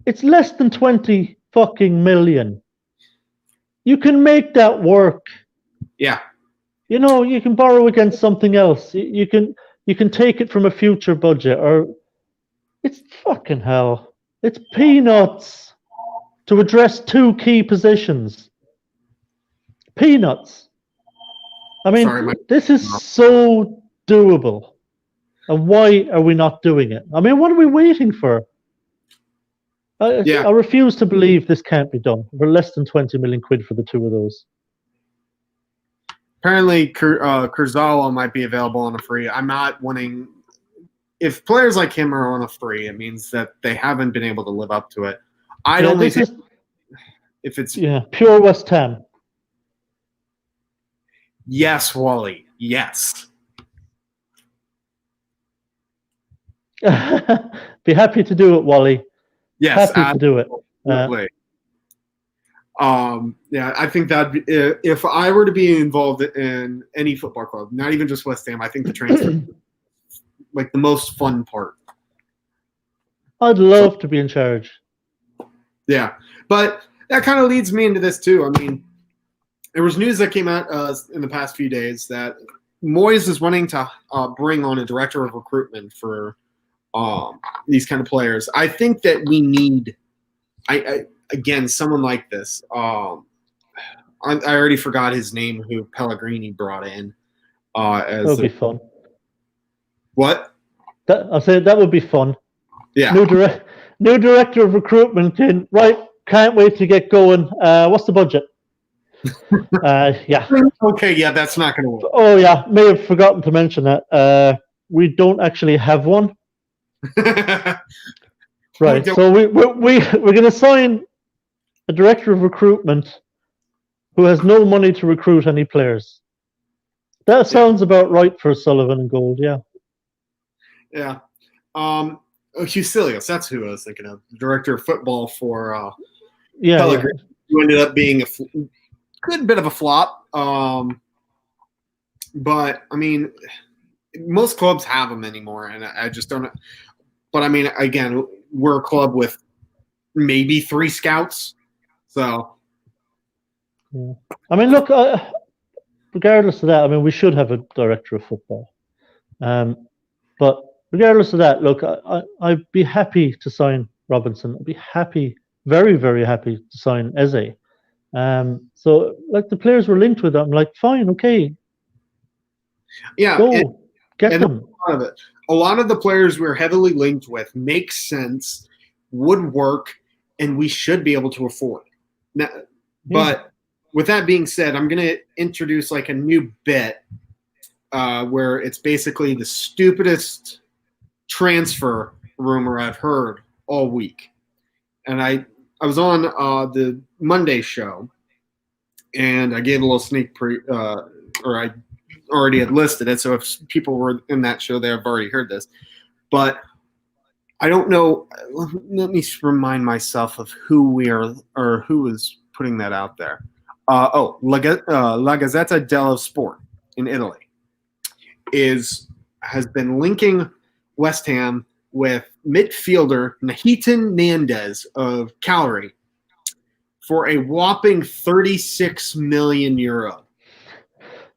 It's less than 20 fucking million. You can make that work. Yeah. You can borrow against something else. You can take it from a future budget, or it's fucking hell. It's peanuts to address two key positions. Peanuts. I mean, this is so doable. And why are we not doing it? I mean, what are we waiting for? I refuse to believe this can't be done for less than 20 million quid for the two of those. Apparently, Kurzawa might be available on a free. I'm not wanting. If players like him are on a free, it means that they haven't been able to live up to it. I don't think if it's pure West Ham. Yes, Wally. Yes. Be happy to do it, Wally. Yes, happy to do it. I think that if I were to be involved in any football club, not even just West Ham, I think the transfer like the most fun part. I'd love to be in charge. Yeah, but that kind of leads me into this too. I mean, there was news that came out in the past few days that Moyes is wanting to bring on a director of recruitment for these kind of players. I think that we need, again, someone like this. I already forgot his name, who Pellegrini brought in. That'll be fun. What? I'll say that would be fun. Yeah. New director of recruitment in. Right, can't wait to get going. What's the budget? Yeah. Okay, yeah, that's not going to work. Oh, yeah. May have forgotten to mention that. We don't actually have one. Right. So we're going to sign a director of recruitment who has no money to recruit any players. That sounds about right for Sullivan and Gold. Yeah. Yeah. Husilius, that's who I was thinking of. The director of football for Pellegrini, who ended up being a good bit of a flop. But I mean, most clubs have them anymore, and I just don't. But I mean, again, we're a club with maybe 3 scouts, so. Yeah. I mean, look. Regardless of that, I mean, we should have a director of football. But regardless of that, look, I'd be happy to sign Robinson. I'd be happy, very, very happy to sign Eze. So, like, the players were linked with, I'm like, fine, okay. Yeah. Go, get them. A lot of the players we're heavily linked with make sense, would work, and we should be able to afford. Now, but with that being said, I'm going to introduce like a new bit where it's basically the stupidest transfer rumor I've heard all week. And I was on the Monday show, and I gave a little sneak or I already had listed it. So if people were in that show, they have already heard this. But I don't know. Let me remind myself of who we are or who is putting that out there. La Gazzetta dello Sport in Italy has been linking West Ham with midfielder Nahitan Nandez of Cagliari for a whopping €36 million.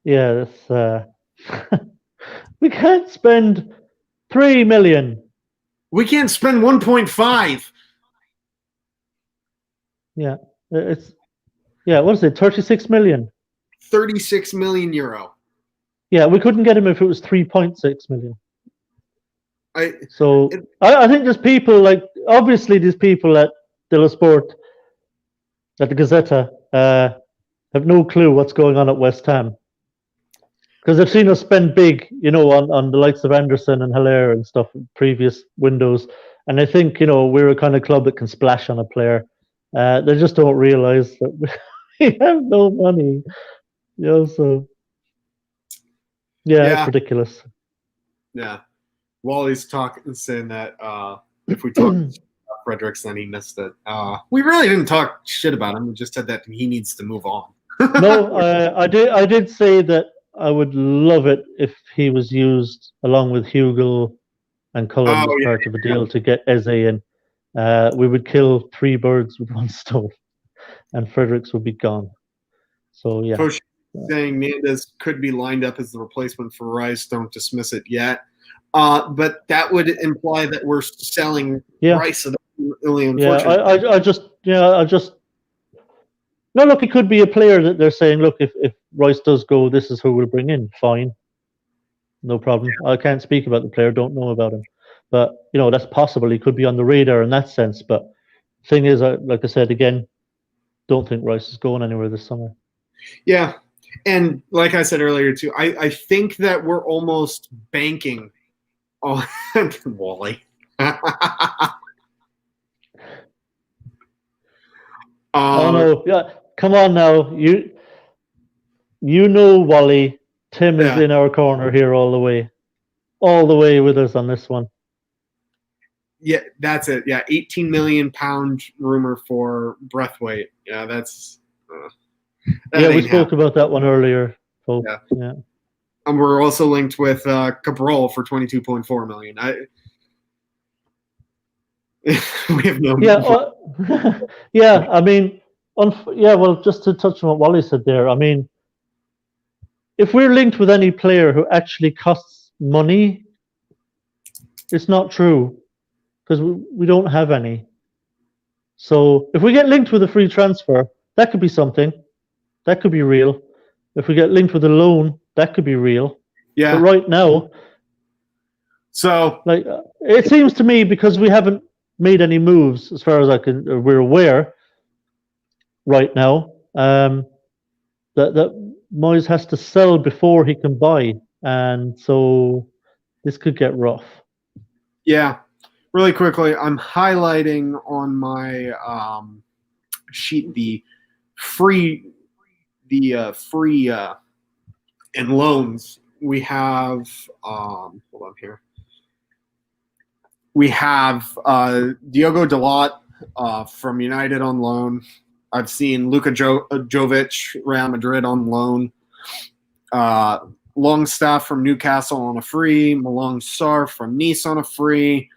Yeah, that's we can't spend $3 million. We can't spend 1.5. Yeah, what is it? 36 million. €36 million. Yeah, we couldn't get him if it was 3.6 million. I think there's people like, obviously these people at Dello Sport, at the Gazzetta, have no clue what's going on at West Ham. Because they've seen us spend big, on the likes of Anderson and Hilaire and stuff in previous windows. And I think, we're a kind of club that can splash on a player. They just don't realize that we have no money. So it's ridiculous. Yeah. Wally's saying that if we talk about Fredericks, then he missed it. We really didn't talk shit about him. We just said that he needs to move on. No, I did say that I would love it if he was used along with Hugo and Cullen as part of a deal to get Eze in. We would kill 3 birds with 1 stone, and Fredericks would be gone. So, yeah. Coach saying Nandez could be lined up as the replacement for Rice. Don't dismiss it yet. But that would imply that we're selling Rice. So that's really unfortunate. No, look, it could be a player that they're saying, look, if Rice does go, this is who we'll bring in. Fine. No problem. Yeah. I can't speak about the player, don't know about him. But, that's possible. He could be on the radar in that sense. But the thing is, like I said, again, don't think Rice is going anywhere this summer. Yeah. And like I said earlier, too, I think that we're almost banking on Wally. Oh, no. Yeah. Come on now. You know Wally. Tim is in our corner here all the way with us on this one. Yeah, that's it. Yeah, £18 million rumor for Braithwaite. Yeah, that's. We spoke about that one earlier. So, yeah. And we're also linked with Cabral for $22.4 million. We have no. Yeah, I mean, well, just to touch on what Wally said there, I mean, if we're linked with any player who actually costs money, it's not true because we don't have any. So if we get linked with a free transfer, that could be something. That could be real. If we get linked with a loan, that could be real. Yeah. But right now, So Like it seems to me because we haven't made any moves as far as we're aware right now. That Moyes has to sell before he can buy, and so this could get rough. yeah, really quickly, I'm highlighting on my sheet the free and loans. We have hold on here. We have Diogo Dalot from United on loan. I've seen Luka Jovic, Real Madrid on loan. Longstaff from Newcastle on a free. Malone Sarr from Nice on a free.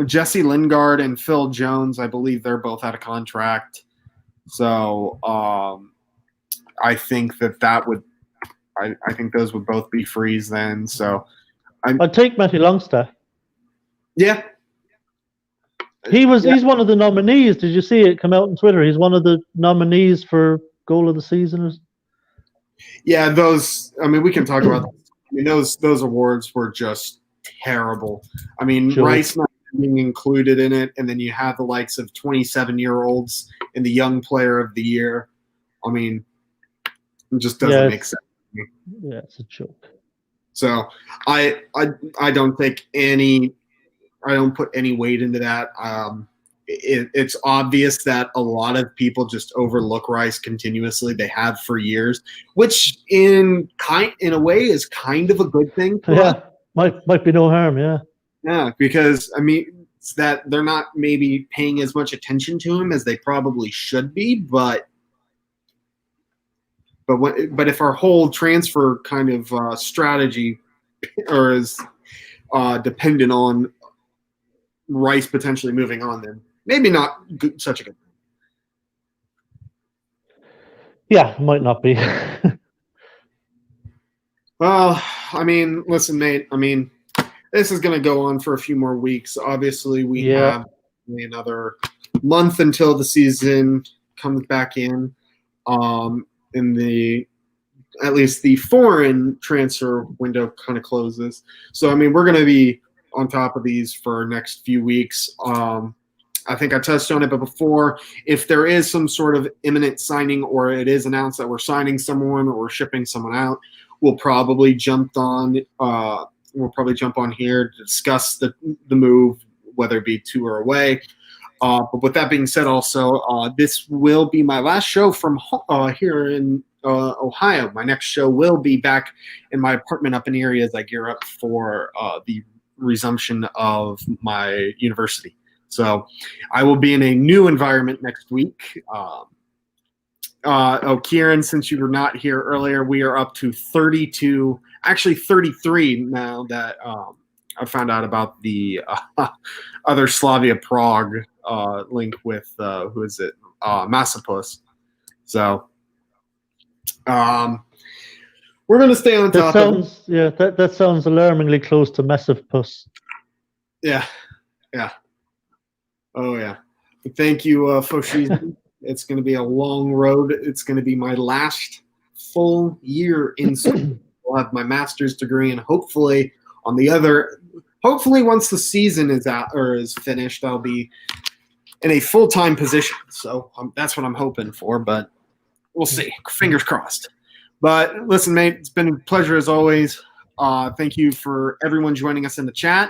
Jesse Lingard and Phil Jones, I believe they're both out of contract. So I think that would – I think those would both be frees then. So I'd take Matty Longstaff. Yeah. He's one of the nominees. Did you see it come out on Twitter? He's one of the nominees for goal of the season. Yeah, those. I mean, we can talk about. I mean, those awards were just terrible. I mean, Sure. Rice not being included in it, and then you have the likes of 27-year-olds in the Young Player of the Year. I mean, it just doesn't make sense. Yeah, it's a joke. So I don't take any. I don't put any weight into that. It's obvious that a lot of people just overlook Rice continuously. They have for years, which in a way is kind of a good thing. Yeah, might be no harm. Yeah. Yeah, because I mean, it's that they're not maybe paying as much attention to him as they probably should be, but if our whole transfer kind of strategy or is dependent on Rice potentially moving on, then maybe not such a good thing. Yeah, might not be. Well, I mean, listen, mate. I mean, this is going to go on for a few more weeks. Obviously, we have another month until the season comes back in at least the foreign transfer window kind of closes. So, I mean, we're going to be on top of these for next few weeks. I think I touched on it, but before, if there is some sort of imminent signing or it is announced that we're signing someone or we're shipping someone out, we'll probably jump on here to discuss the move, whether it be to or away. But with that being said, also, this will be my last show from here in Ohio. My next show will be back in my apartment up in Erie as I gear up for the resumption of my university. So I will be in a new environment next week. Kieran, since you were not here earlier, we are up to 32, actually 33 now that I found out about the other Slavia Prague link with, who is it? Massapus. So we're going to stay on top of it. Yeah, that sounds alarmingly close to Massive Puss. Yeah. Oh, yeah. Thank you, Foshizi. It's going to be a long road. It's going to be my last full year in school. I'll have my master's degree, and hopefully once the season is out or is finished, I'll be in a full-time position. So that's what I'm hoping for, but we'll see. Fingers crossed. But listen, mate, it's been a pleasure as always. Thank you for everyone joining us in the chat.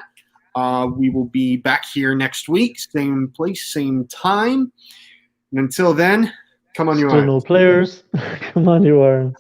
We will be back here next week, same place, same time. And until then, come on, you Irons. Still no players. Come on, you Irons.